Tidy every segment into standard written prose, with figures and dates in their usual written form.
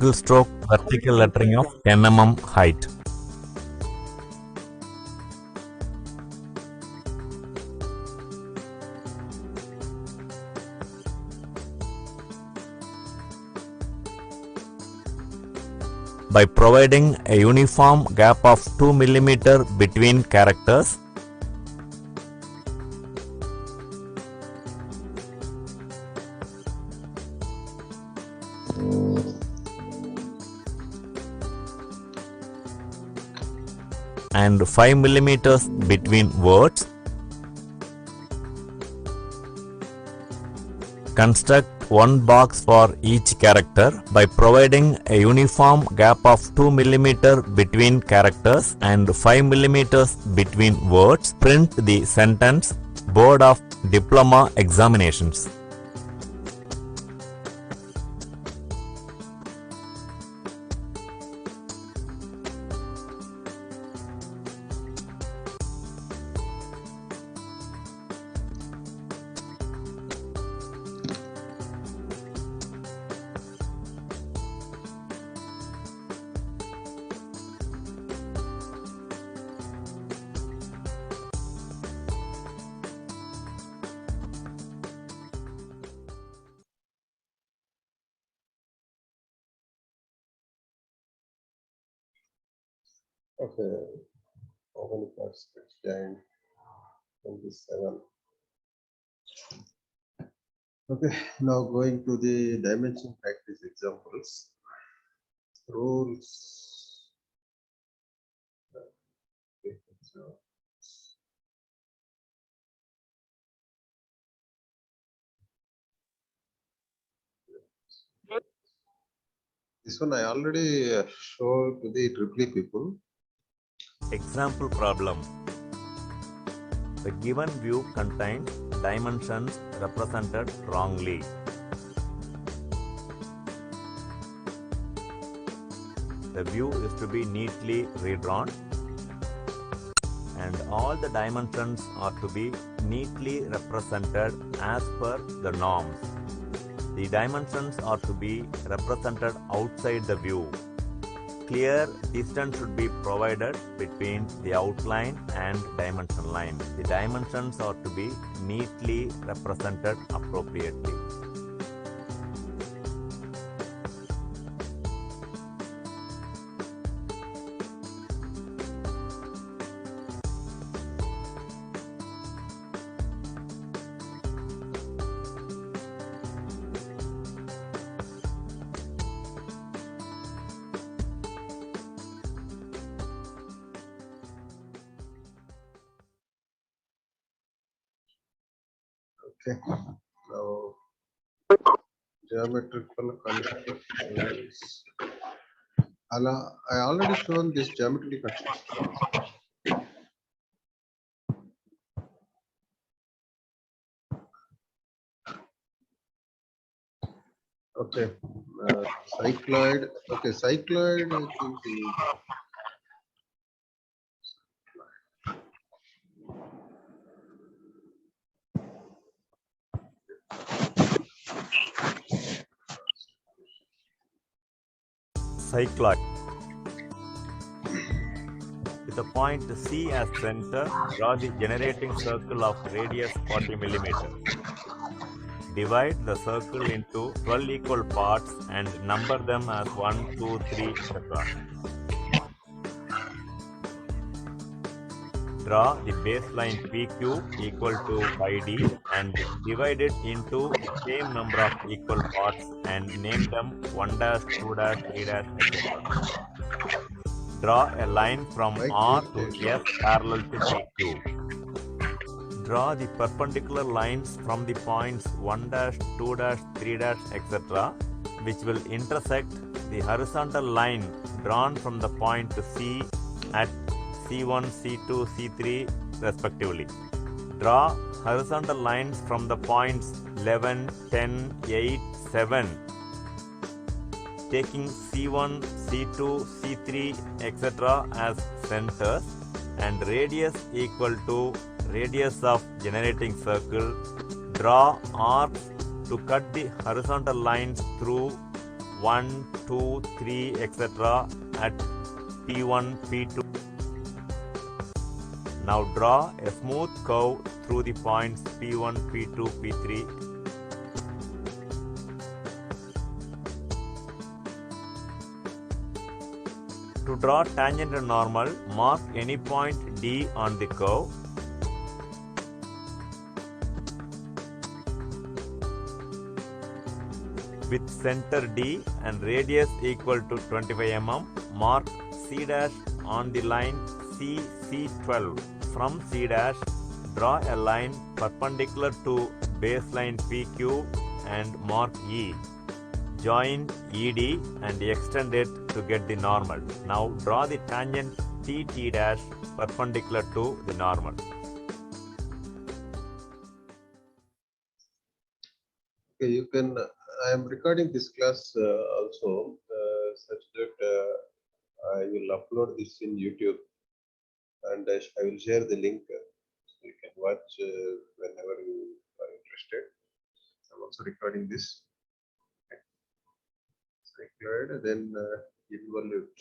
single stroke vertical lettering of 10 mm height. By providing a uniform gap of 2 mm between characters, and 5 mm between words, construct one box for each character. By providing a uniform gap of 2 mm between characters and 5 mm between words, print the sentence Board of Diploma Examinations. Okay, how many parts? 9, 27. Okay, now going to the dimension practice examples. Rules. Okay, so this one I already showed to the Triply people. Example problem. The given view contains dimensions represented wrongly. The view is to be neatly redrawn and all the dimensions are to be neatly represented as per the norms. The dimensions are to be represented outside the view. Clear distance should be provided between the outline and dimension line. The dimensions are to be neatly represented appropriately. Okay, now geometrical constructions. I already shown this geometrical construction. Okay, cycloid. Okay, cycloid. I think Cycloid. With the point C as center, draw the generating circle of radius 40 mm. Divide the circle into 12 equal parts and number them as 1, 2, 3, etc. Draw the baseline PQ equal to 5D and divide it into the same number of equal parts and name them 1 dash, 2 dash, 3 dash, etc. Draw a line from R to S parallel to PQ. Draw the perpendicular lines from the points 1 dash, 2 dash, 3 dash, etc. which will intersect the horizontal line drawn from the point C at C1, C2, C3 respectively. Draw horizontal lines from the points 11, 10, 8, 7 taking C1, C2, C3 etc. as centers and radius equal to radius of generating circle. Draw arcs to cut the horizontal lines through 1, 2, 3, etc. at P1, P2. Now draw a smooth curve through the points P1, P2, P3. To draw tangent and normal, mark any point D on the curve. With center D and radius equal to 25 mm, mark C dash on the line CC12. From C dash, draw a line perpendicular to baseline PQ and mark E. Join ED and extend it to get the normal. Now draw the tangent TT dash perpendicular to the normal. Okay, you can. I am recording this class also such that I will upload this in YouTube, and I will share the link so you can watch whenever you are interested. I'm also recording this. Required, then involute.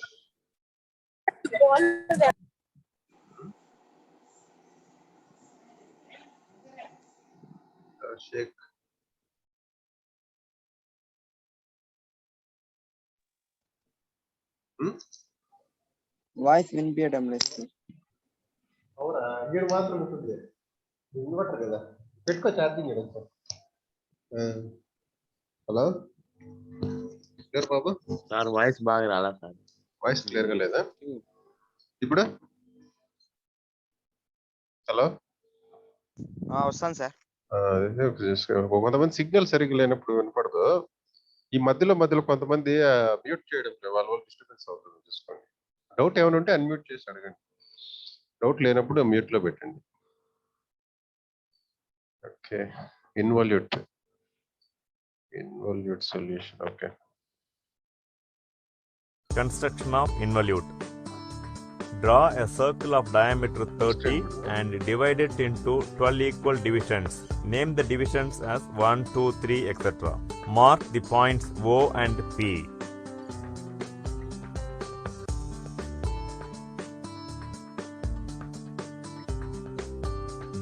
Shake. Voice వినిపించడం లేదు sir. అవునా ఇక్కడ మాత్రం ఉంటుంది inverter కదా పెట్టుకో charging sir. Hello clear బాబు sir voice బాగా రాలా సార్. వాయిస్ క్లియర్ గా లేదా ఇప్పుడు? హలో వస్తాను సార్. కొంతమంది సిగ్నల్ సరిగ్గా లేనప్పుడు వినపడదు. ఈ మధ్యలో కొంతమంది మ్యూట్ చేయడం వాళ్ళ డిస్టర్బెన్స్ అవుతుంది చూసుకోండి. డౌట్ ఏమైనా ఉంటే అన్మ్యూట్ చేసి అడగండి. డౌట్ లేనప్పుడు మ్యూట్ లో పెట్టండి. Okay, involute solution. Okay, construction of involute. Draw a circle of diameter 30 and divide it into 12 equal divisions. Name the divisions as 1, 2, 3, etc. Mark the points O and P.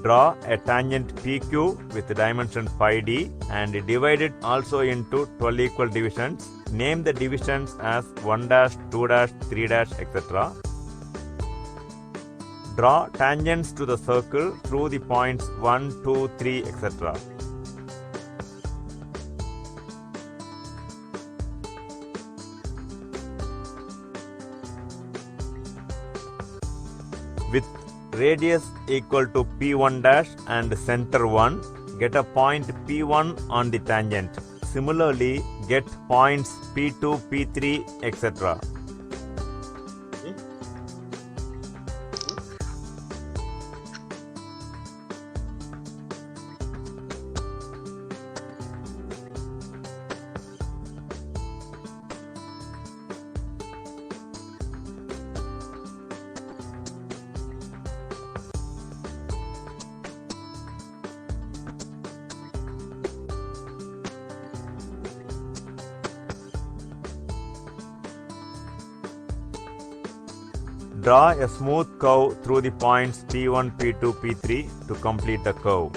Draw a tangent PQ with dimension 5D and divide it also into 12 equal divisions. Name the divisions as 1 dash, 2 dash, 3 dash, etc. Draw tangents to the circle through the points 1, 2, 3, etc. With radius equal to P1 dash and center 1, get a point P1 on the tangent. Similarly, get points P2, P3, etc. Draw a smooth curve through the points P1, P2, P3 to complete the curve.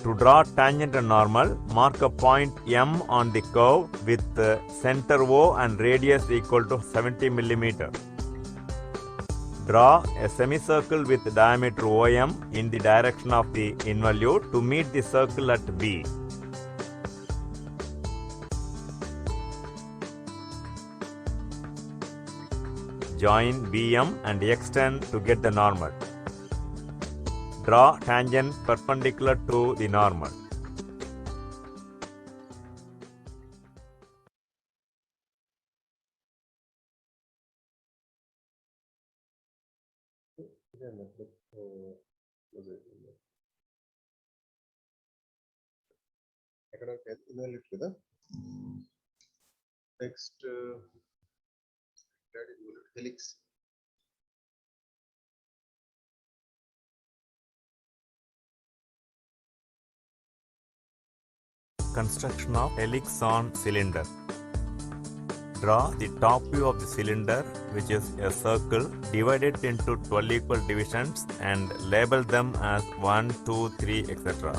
To draw tangent and normal, mark a point M on the curve with center O and radius equal to 70 mm. Draw a semicircle with diameter OM in the direction of the involute to meet the circle at B. Join BM and extend to get the normal. Draw tangent perpendicular to the normal. Next, helix. construction of helix on cylinder. Draw the top view of the cylinder, which is a circle. Divide it into 12 equal divisions and label them as 1, 2, 3, etc.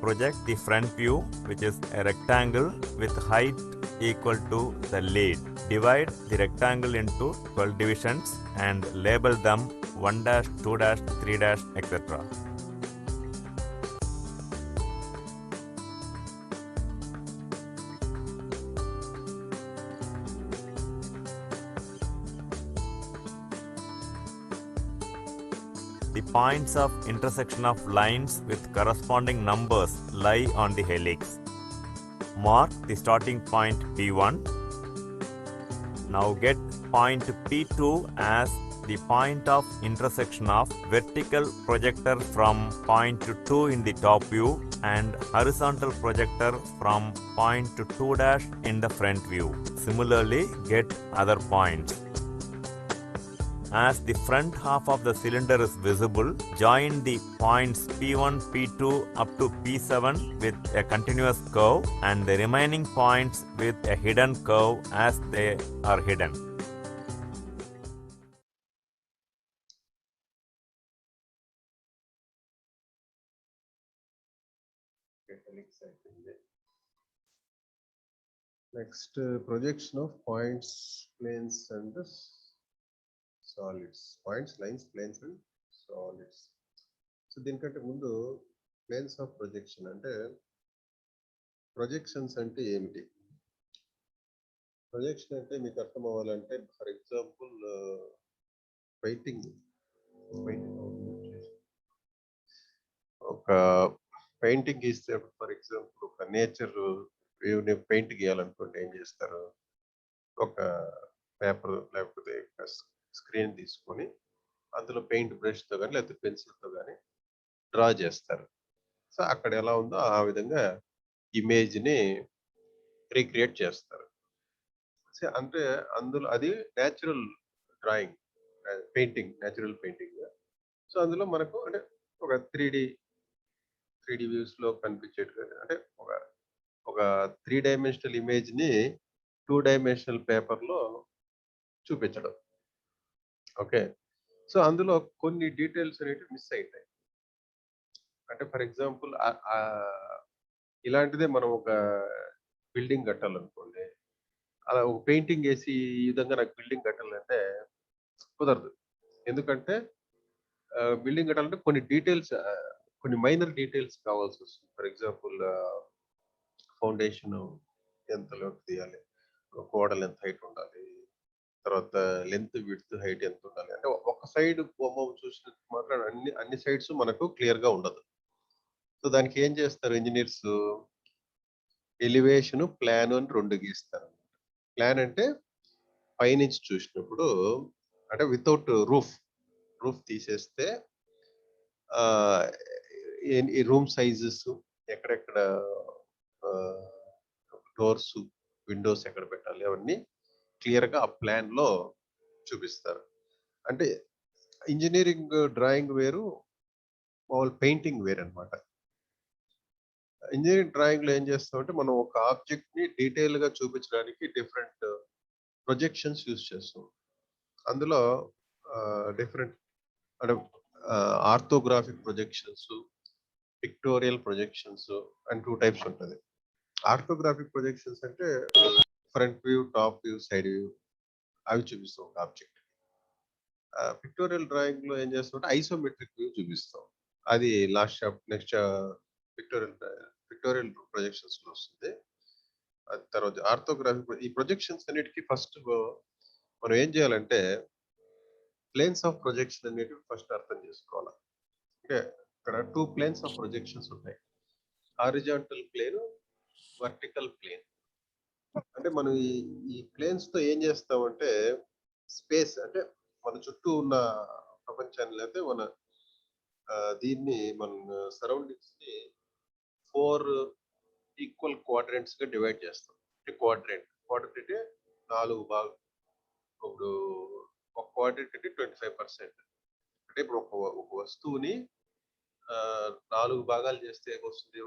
Project the front view, which is a rectangle with height equal to the lead. Divide the rectangle into 12 divisions and label them 1 dash, 2 dash, 3 dash, etc. The points of intersection of lines with corresponding numbers lie on the helix. Mark the starting point P1. Now get point P2 as the point of intersection of vertical projector from point 2 in the top view and horizontal projector from point 2 dash in the front view. Similarly, get other points. As the front half of the cylinder is visible, join the points P1, P2 up to P7 with a continuous curve and the remaining points with a hidden curve as they are hidden. Next, projection of points, planes and the solids. Points, lines, planes and solids. So దీనికంటే ముందు planes of projection అంటే projections అంటే ఏమిటి? Projection అంటే మీకు అర్థం అవ్వాలంటే for example painting ఒక పెయింటింగ్ గీస్తే ఫర్ ఎగ్జాంపుల్ ఒక నేచర్ వ్యూని పెయింట్ గీయాలనుకుంటే ఏం చేస్తారు? ఒక పేపర్ లేకపోతే స్క్రీన్ తీసుకొని అందులో పెయింట్ బ్రష్తో కానీ లేకపోతే పెన్సిల్తో కానీ డ్రా చేస్తారు. సో అక్కడ ఎలా ఉందో ఆ విధంగా ఇమేజ్ని రీక్రియేట్ చేస్తారు. సో అంటే అందులో అది natural drawing, painting, natural painting. So అందులో మనకు అంటే ఒక 3D వ్యూస్లో కనిపించేట్టుగా అంటే ఒక 3 డైమెన్షనల్ ఇమేజ్ని 2 డైమెన్షనల్ పేపర్లో చూపించడం. ఓకే, సో అందులో కొన్ని డీటెయిల్స్ అనేవి మిస్ అవుతాయి. అంటే ఫర్ ఎగ్జాంపుల్ ఇలాంటిదే మనం ఒక బిల్డింగ్ కట్టాలనుకోండి, అలా ఒక పెయింటింగ్ వేసి ఈ విధంగా నాకు బిల్డింగ్ కట్టాలంటే కుదరదు. ఎందుకంటే బిల్డింగ్ కట్టాలంటే కొన్ని డీటెయిల్స్, కొన్ని మైనర్ డీటెయిల్స్ కావాల్సి వస్తుంది. ఫర్ ఎగ్జాంపుల్ ఫౌండేషన్ ఎంత లోతు తీయాలి, గోడలు ఎంత హైట్ ఉండాలి, తర్వాత లెంత్, విడ్త్, హైట్ ఎంత ఉండాలి. అంటే ఒక సైడ్ బొమ్మ చూసినట్టు మాత్రం అన్ని సైడ్స్ మనకు క్లియర్ గా ఉండదు. సో దానికి ఏం చేస్తారు ఇంజనీర్స్? ఎలివేషన్, ప్లాన్ అని 2 గీస్తారు. ప్లాన్ అంటే పైనుంచి చూసినప్పుడు అంటే వితౌట్ రూఫ్ తీసేస్తే ఈ రూమ్ సైజెస్, ఎక్కడెక్కడ డోర్స్, విండోస్ ఎక్కడ పెట్టాలి, అవన్నీ క్లియర్ గా ఆ ప్లాన్ లో చూపిస్తారు. అంటే ఇంజనీరింగ్ డ్రాయింగ్ వేరు, మామూలు పెయింటింగ్ వేరు అనమాట. ఇంజనీరింగ్ డ్రాయింగ్ లో ఏం చేస్తామంటే మనం ఒక ఆబ్జెక్ట్ ని డీటెయిల్ గా చూపించడానికి డిఫరెంట్ ప్రొజెక్షన్స్ యూజ్ చేస్తాం. అందులో డిఫరెంట్ అంటే orthographic projections, pictorial projections and 2 types ఉంటుంది. ఆర్థోగ్రాఫిక్ ప్రొజెక్షన్స్ అంటే front view, top view, side view అవి చూపిస్తాం ఒక ఆబ్జెక్ట్. పిక్టోరియల్ డ్రాయింగ్ లో ఏం చేస్తామంటే ఐసోమెట్రిక్ వ్యూ చూపిస్తాం. అది నెక్స్ట్ పిక్టోరియల్ ప్రొజెక్షన్స్ లో వస్తుంది. తర్వాత ఆర్థోగ్రాఫిక్. ఈ ప్రొజెక్షన్స్ అన్నిటికీ ఫస్ట్ మనం ఏం చేయాలంటే ప్లేన్స్ ఆఫ్ ప్రొజెక్షన్ అనేటివి ఫస్ట్ అర్థం చేసుకోవాలి. అంటే ఇక్కడ 2 ప్లేన్స్ ఆఫ్ ప్రొజెక్షన్స్ ఉంటాయి, హారిజాంటల్ ప్లేన్, వర్టికల్ ప్లేన్. అంటే మనం ఈ ప్లేన్స్ తో ఏం చేస్తామంటే స్పేస్ అంటే మన చుట్టూ ఉన్న ప్రపంచాన్ని లేకపోతే మన దీన్ని మన సరౌండింగ్స్ ని 4 ఈక్వల్ క్వాడ్రెంట్స్ గా డివైడ్ చేస్తాం. క్వాడ్రెంట్ అంటే 4 భాగాలు. ఇప్పుడు ఒక క్వాడ్రెంట్ అంటే 25%. అంటే ఇప్పుడు ఒక వస్తువుని 4 భాగాలు చేస్తే ఏమొస్తుంది,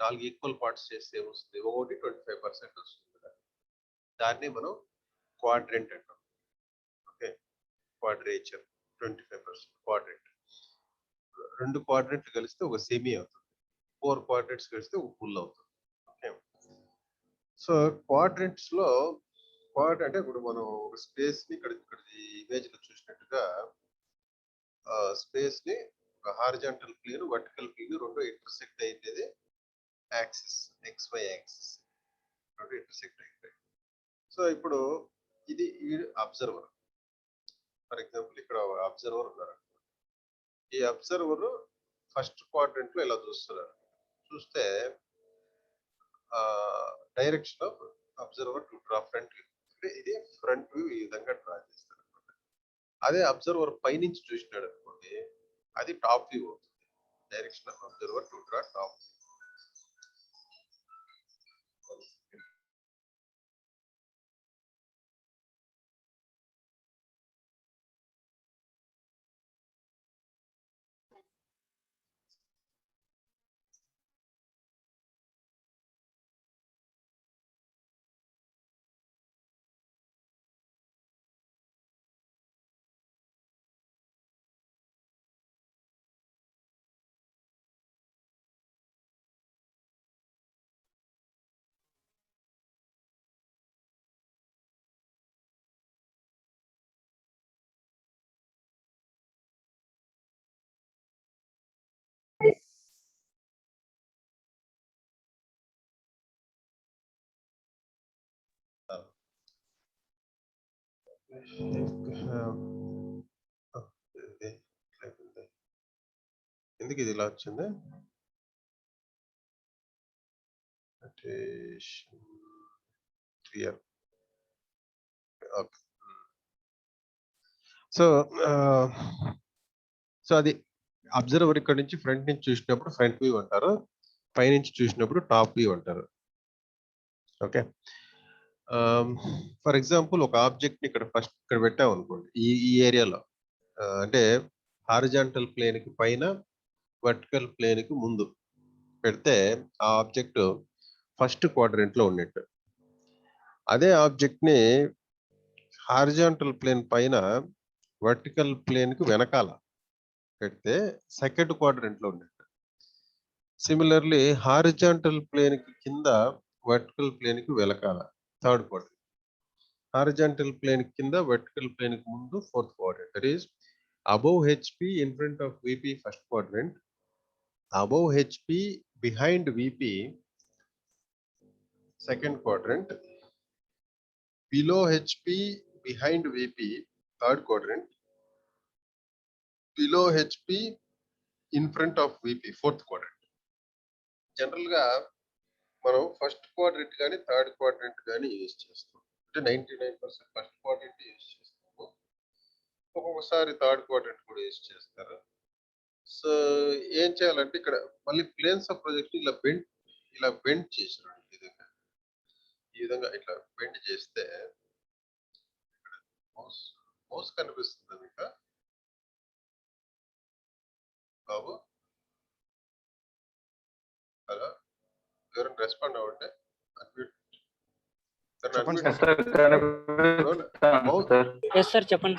4 ఈక్వల్ పార్ట్స్ చేస్తే ఏమొస్తుంది, ఒకటి 25% వస్తుంది కదా. దాన్ని మనం క్వాడ్రెంట్ అంటాం. Okay, quadrature 25% quadrant. 2 క్వాడ్రెంట్లు కలిస్తే ఒక సెమీ అవుతుంది, 4 క్వాడ్రెంట్స్ కలిస్తే ఒక ఫుల్ అవుతుంది. ఓకే, సో క్వాడ్రెంట్స్ లో క్వాడ్ అంటే ఇప్పుడు మనం ఒక స్పేస్ ని ఇక్కడ ఇమేజ్ లో చూసినట్టుగా స్పేస్ ని ఒక హారిజాంటల్ ప్లేన్, వర్టికల్ ప్లేన్ రెండు ఇంటర్సెక్ట్ అయ్యేది యాక్సిస్, XY యాక్సిస్ రెండు ఇంటర్సెక్ట్ అయిపోయి. సో ఇప్పుడు ఇది అబ్జర్వర్. ఫర్ ఎగ్జాంపుల్ ఇక్కడ అబ్జర్వర్ ఉన్నారు. ఈ అబ్జర్వర్ ఫస్ట్ క్వాడ్రెంట్ లో ఇలా చూస్తున్నారు. చూస్తే direction of observer to draw front view, అంటే ఇది ఫ్రంట్ వ్యూ ఈ విధంగా డ్రా చేస్తారు అనమాట. అదే అబ్జర్వర్ పైనుంచి చూసినాడు అనుకోండి, అది టాప్ వ్యూ అవుతుంది. Direction of observer to draw top view. ఎందుకు ఇది ఇలా వచ్చింది? క్లియర్. ఓకే, సో అది అబ్జర్వర్ ఇక్కడ నుంచి ఫ్రంట్ నుంచి చూసినప్పుడు ఫ్రంట్ వ్యూ అంటారు, పైనుంచి చూసినప్పుడు టాప్ వ్యూ అంటారు. ఓకే, ఫర్ ఎగ్జాంపుల్ ఒక ఆబ్జెక్ట్ ని ఇక్కడ ఫస్ట్ ఇక్కడ పెట్టాం అనుకోండి, ఈ ఏరియాలో అంటే హారిజాంటల్ ప్లేన్ కి పైన, వర్టికల్ ప్లేన్ కి ముందు పెడితే ఆ ఆబ్జెక్ట్ ఫస్ట్ క్వాడ్రెంట్ లో ఉన్నట్టు. అదే ఆబ్జెక్ట్ ని హారిజాంటల్ ప్లేన్ పైన, వర్టికల్ ప్లేన్ కి వెనకాల పెడితే సెకండ్ క్వాడ్రెంట్ లో ఉన్నట్టు. సిమిలర్లీ హారిజాంటల్ ప్లేన్ కి కింద, వర్టికల్ ప్లేన్ కి వెనకాల థర్డ్ క్వాడ్రెంట్. హారిజాంటల్ ప్లేన్ కింద, వర్టికల్ ప్లేన్ కి ముందు fourth quadrant. That is above HP in front of VP first quadrant, above HP behind VP second quadrant, below HP behind VP third quadrant, below HP in front of VP fourth quadrant. General గా మనం first quadrant కానీ third quadrant కానీ use చేస్తాం. అంటే 99% first quadrant use చేస్తాము, ఒక్కొక్కసారి third quadrant కూడా use చేస్తారు. సో ఏం చేయాలంటే ఇక్కడ మళ్ళీ ప్లేన్స్ ఆఫ్ ప్రొజెక్షన్ ఇలా బెండ్ చేసినాడు. ఈ విధంగా ఇట్లా బెండ్ చేస్తే మౌస్ కనిపిస్తుంది మీకు బాబు? హలో, ఎవరైనా రెస్పాండ్ అవ్వండి. చెప్పండి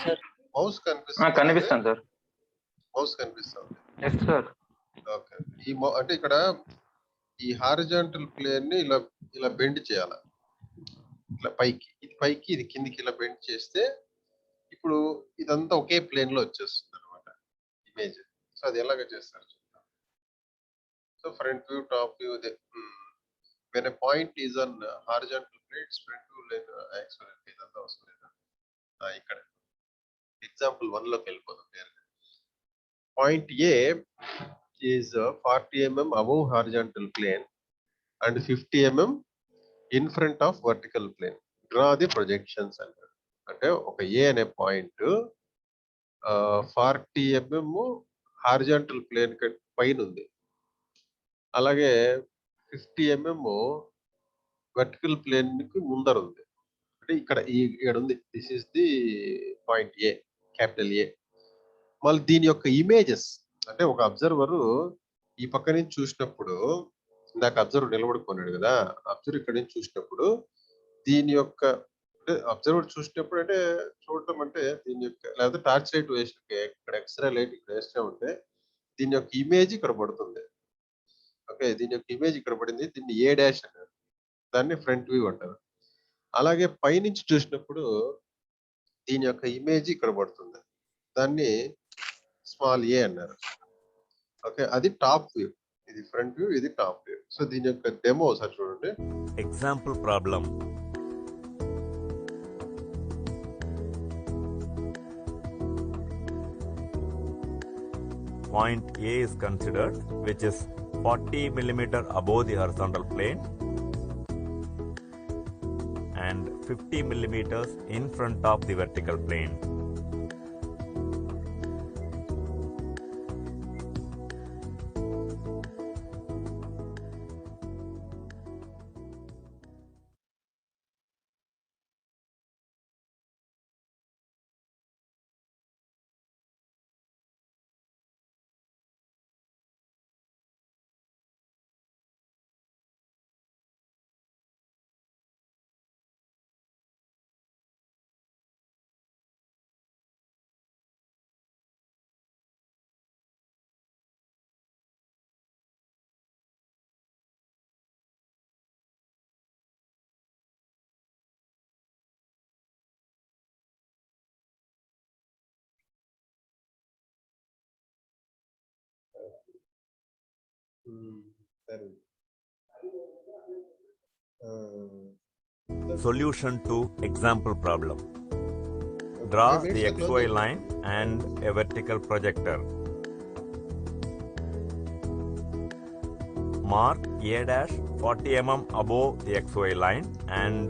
సార్. మౌస్ కనిపిస్తుంది? కనిపిస్తాను సార్. మౌస్ కనిపిస్తుంది. ఓకే, అంటే ఇక్కడ ఈ హారిజాంటల్ ప్లేన్ ని ఇలా బెండ్ చేయాలి, ఇట్లా పైకి, ఇది పైకి, ఇది కిందికి ఇలా బెండ్ చేస్తే ఇప్పుడు ఇదంతా ఒకే ప్లేన్ లో వచ్చేస్తుంది అనమాట ఇమేజ్. సో అది ఎలాగ చేస్తారు చూద్దాం. So front view, top view, when a point is on horizontal plane, its front view line actual ఇదంతా అవసరం లేదు. ఇక్కడ ఎగ్జాంపుల్ 1 లోకి వెళ్ళిపోదాం నేరుగా. Point A is 40 mm above horizontal plane and 50 mm in front of vertical plane. Draw the projections అంటారు. అంటే ఒక A అనే పాయింట్ 40 mm హారిజాంటల్ ప్లేన్ పైన ఉంది, అలాగే 50 mm వర్టికల్ ప్లేన్ కి ముందర ఉంది. అంటే ఇక్కడ ఉంది. This is the point A, capital A. మళ్ళీ దీని యొక్క ఇమేజెస్ అంటే ఒక అబ్జర్వర్ ఈ పక్క నుంచి చూసినప్పుడు ఇందాక అబ్జర్వర్ నిలబడుకున్నాడు కదా, అబ్జర్వర్ ఇక్కడ నుంచి చూసినప్పుడు దీని యొక్క అంటే అబ్జర్వర్ చూసినప్పుడు అంటే చూడటం అంటే దీని యొక్క లేకపోతే టార్చ్ లైట్ వేసి ఇక్కడ ఎక్స్రే లైట్ ఇక్కడ వేస్తే ఉంటే దీని యొక్క ఇమేజ్ ఇక్కడ పడుతుంది. ఓకే, దీని యొక్క ఇమేజ్ ఇక్కడ పడింది, దీన్ని ఏ డాష్ అన్నారు, దాన్ని ఫ్రంట్ వ్యూ అంటారు. అలాగే పైనుంచి చూసినప్పుడు దీని యొక్క ఇమేజ్ ఇక్కడ పడుతుంది, దాన్ని స్మాల్ ఏ అన్నారు. ఓకే, అది టాప్ వ్యూ, ఇది ఫ్రంట్ వ్యూ, ఇది టాప్ వ్యూ. సో దీని యొక్క డెమో ఒకసారి చూడండి. Example problem. Point A is considered, which is 40 millimeter above the horizontal plane and 50 millimeters in front of the vertical plane. సరే. Solution to example problem. Draw the XY line and a vertical projector. Mark A dash 40 mm above the XY line and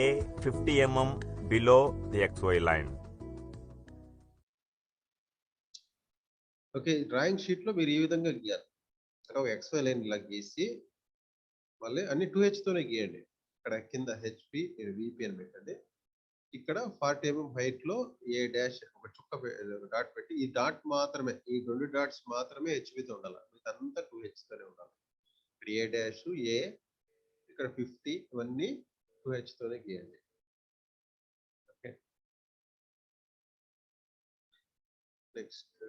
A 50 mm below the XY line. Okay, drawing sheet లో మీరు ఈ విధంగా గీయాలి. ఒక XY line ఇలా గీసి మళ్ళీ అన్ని 2H తోనే గీయండి. ఇక్కడ కింద హెచ్పి విపి అని పెట్టండి. ఇక్కడ 40 mm హైట్ లో ఏ డాష్ ఒక చుక్క డాట్ పెట్టి, ఈ డాట్ మాత్రమే, ఈ 2 డాట్స్ మాత్రమే హెచ్పితో ఉండాలి, ఇదంతా 2H తోనే ఉండాలి. ఇక్కడ ఏ డాష్ ఏ, ఇక్కడ 50, ఇవన్నీ 2H తోనే గీయండి. ఓకే, నెక్స్ట్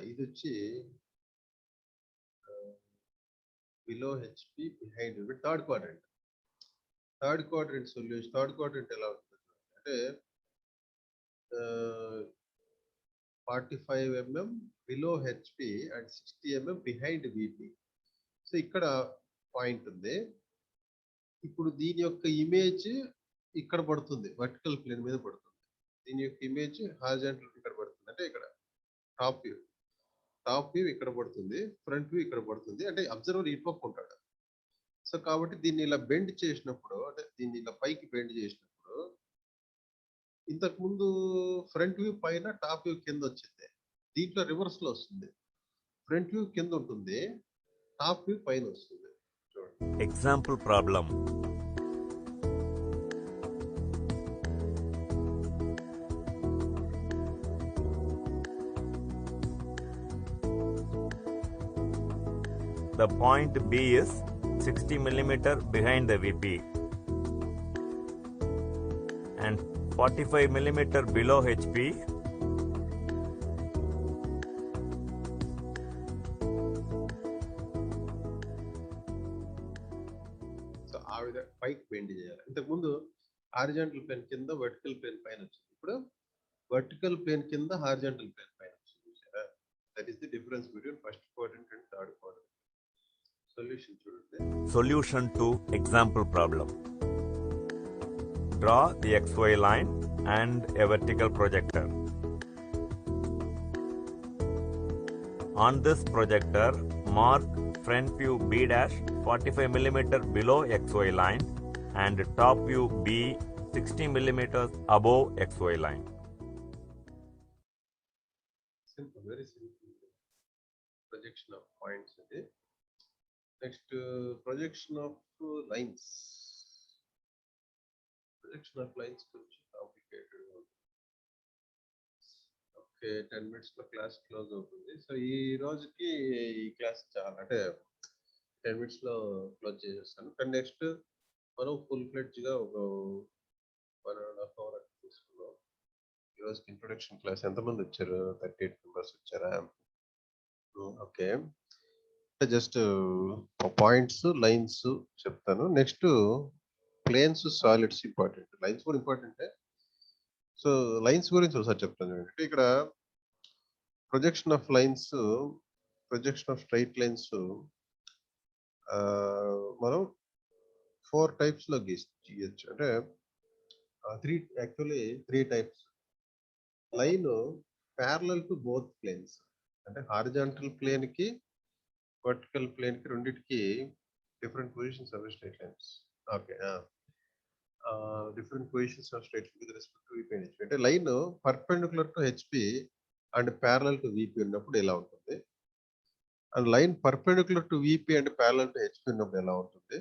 ఇది వచ్చి below HP behind third quadrant. Third quadrant solution, third quadrant ఎలా ఉంటుంది అంటే 45 mm below HP and 60 mm behind VP. So ఇక్కడ పాయింట్ ఉంది. ఇప్పుడు దీని యొక్క ఇమేజ్ ఇక్కడ పడుతుంది, వర్టికల్ ప్లేన్ మీద పడుతుంది. దీని యొక్క ఇమేజ్ హారిజాంటల్ ఇక్కడ పడుతుంది, అంటే ఇక్కడ టాప్ వ్యూ, టాప్ వ్యూ ఇక్కడ పడుతుంది, ఫ్రంట్ వ్యూ ఇక్కడ పడుతుంది, అంటే అబ్జర్వర్ ఇటుపక్క ఉంటాడు. సో కాబట్టి దీన్ని ఇలా బెండ్ చేసినప్పుడు, అంటే దీన్ని ఇలా పైకి బెండ్ చేసినప్పుడు, ఇంతకు ముందు ఫ్రంట్ వ్యూ పైన టాప్ వ్యూ కింద వచ్చింది, దీంట్లో రివర్స్ లో వస్తుంది. ఫ్రంట్ వ్యూ కింద ఉంటుంది, టాప్ వ్యూ పైన వస్తుంది. చూడండి. Example problem. The point B is 60 millimeter behind the VP and 45 millimeter below HP. So ఆ విధంగా పైకి బెండ్ చేయాలి. ఇంతకు ముందు హారిజాంటల్ ప్లేన్ కింద వర్టికల్ ప్లేన్ పైన వచ్చింది, ఇప్పుడు వర్టికల్ ప్లేన్ కింద హారిజాంటల్ ప్లేన్ పైన వచ్చింది. చూసారా? That is the difference between first quadrant and third quadrant. Solution చూడండి. Solution to example problem. Draw the XY line and a vertical projector. On this projector, mark front view B dash 45 millimeter below XY line and top view B 60 millimeters above XY line. Simple, very simple. Projection of points. Next, projection of lines. Projection of lines కొంచెం complicated. Okay 10 minutes లో class close అవుతుంది. So ఈ రోజుకి ఈ class చాలా అంటే 10 minutes లో close చేసేస్తాను. కానీ నెక్స్ట్ మనం ఫుల్ ఫ్లెడ్జ్ గా ఒక 1.5 hour అట్లా తీసుకున్నాం. ఈ రోజుకి ఇంట్రొడక్షన్ క్లాస్ ఎంతమంది వచ్చారు? 38 మెంబర్స్ వచ్చారా? ఓకే. జస్ట్ పాయింట్స్ లైన్స్ చెప్తాను. Next planes solids important. Lines కూడా ఇంపార్టెంటే. సో లైన్స్ గురించి ఒకసారి చెప్తాను. అంటే ఇక్కడ projection of lines, projection of straight lines మనం 4 types లో గీయచ్చు. అంటే three types. Line parallel to both planes, అంటే హారిజాంటల్ ప్లేన్ కి వర్టికల్ ప్లేన్ కి రెండిటికి different positions of straight lines. Okay. Different positions of straight with respect to VP and HP. అంటే line perpendicular to HP and parallel to VP ఉన్నప్పుడు ఎలా ఉంటుంది, and line perpendicular to VP and parallel to HP ఉన్నప్పుడు ఎలా ఉంటుంది,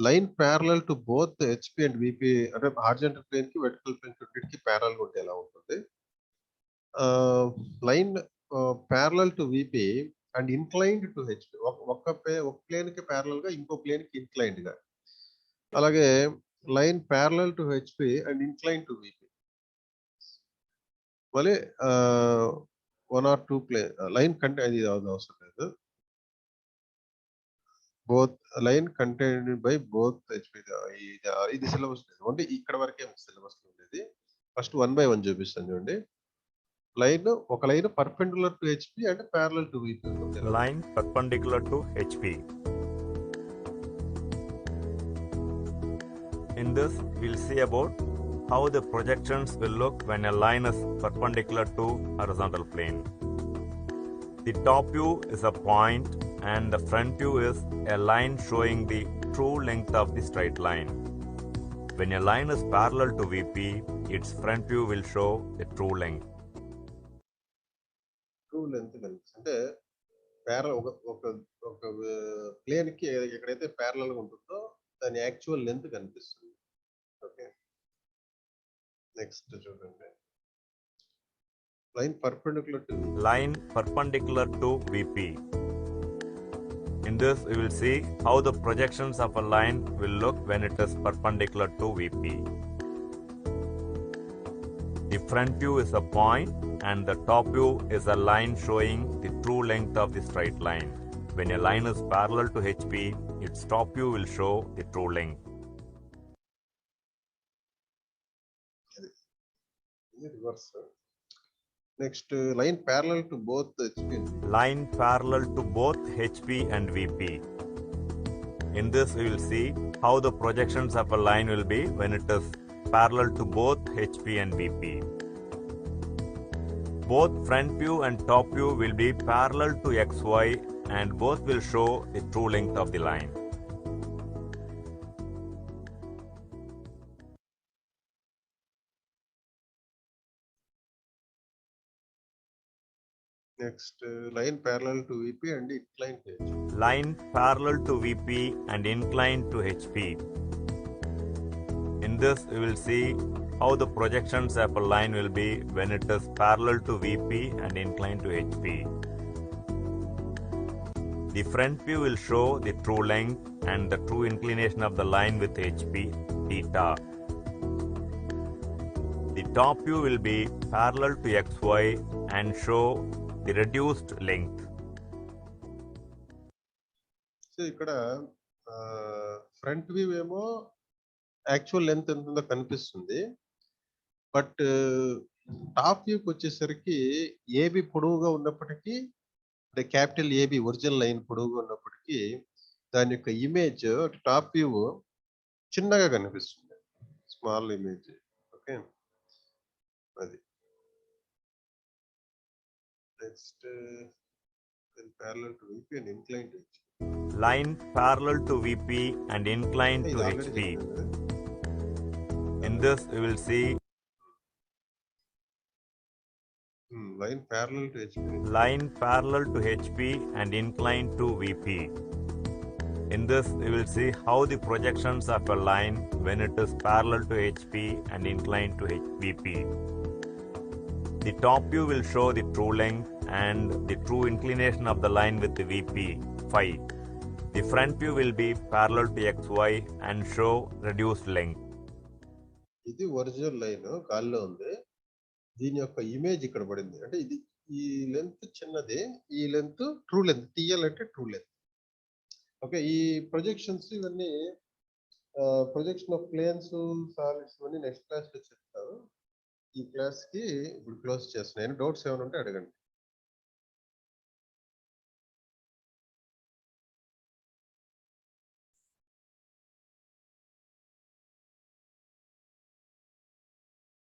line parallel to both HP and VP అంటే horizontal plane కి vertical plane కి రెండిటికి ప్యారలల్ గా ఉంటే ఎలా ఉంటుంది, line parallel to VP and inclined to HP, ఒక ప్లేన్ కి ప్యారలల్ గా ఇంకో ప్లేన్ కి ఇన్క్లైన్డ్ గా, అలాగే line parallel to HP and incline to VP. మళ్ళీ 1 or 2 ప్లేన్ లైన్ కంటే అది అవసరం లేదు. Both line contained by both HP. ఇది సిలబస్ లేదు, ఓన్లీ ఇక్కడ వరకే సిలబస్ ఉండేది. ఫస్ట్ 1 by 1 చూపిస్తాను చూడండి. ఒక line perpendicular to HP and parallel to VP. Line perpendicular to HP. In this, we'll see about how the projections will look when a line is perpendicular to horizontal plane. The top view is a point and the front view is a line showing the true length of the straight line. When a line is parallel to VP, its front view will show the true length. True length అంటే ఒక plane కి ఎక్కడైతే parallel గా ఉంటుందో దాని actual length కనిపిస్తుంది. Okay. Next చూడండి. Line perpendicular to Line perpendicular to VP. In this, we will see how the projections of a line will look when it is perpendicular to VP. The front view is a point and the top view is a line showing the true length of the straight line. When a line is parallel to HP, its top view will show the true length. Reverse. Next line parallel to both HP. Line parallel to both HP and VP. In this, we will see how the projections of a line will be when it is parallel to both HP and VP. Both front view and top view will be parallel to XY and both will show the true length of the line. Next line parallel to VP and incline to HP. Line parallel to VP and inclined to HP. In this, we will see how the projections of a line will be when it is parallel to VP and inclined to HP. The front view will show the true length and the true inclination of the line with HP, theta. The top view will be parallel to XY and show the reduced length. So ఇక్కడ front view ఏమో actual length ఎంత ఉందో కనిపిస్తుంది. But top వ్యూకి వచ్చేసరికి AB పొడవుగా ఉన్నప్పటికీ, అంటే capital AB original line పొడవుగా ఉన్నప్పటికీ దాని యొక్క ఇమేజ్ టాప్ వ్యూ చిన్నగా కనిపిస్తుంది, స్మాల్ ఇమేజ్. ఓకే. అది next parallel to VP and incline to HP. Line parallel to VP and inclined to HP. In this, we will see line parallel to HP. line parallel to HP and inclined to VP. In this, we will see how the projections of a line when it is parallel to HP and inclined to VP. The top view will show the true length and the true inclination of the line with the VP phi. The front view will be parallel to XY and show reduced length. ఇది original line గాల్లో ఉంది. దీని యొక్క image ఇక్కడ పడింది. అంటే ఇది ఈ లెంత్ చిన్నది, ఈ లెంత్ ట్రూ లెంత్. టిఎల్ అంటే ట్రూ లెంత్. ఓకే, ఈ ప్రొజెక్షన్స్ ఇవన్నీ ప్రొజెక్షన్ ఆఫ్ ప్లేన్స్, సాలిడ్స్ ఇవన్నీ నెక్స్ట్ క్లాస్ లో చెప్తాను. ఈ క్లాస్ కి ఇప్పుడు క్లోజ్ చేస్తున్నాను. డౌట్స్ ఏమైనా ఉంటే అడగండి.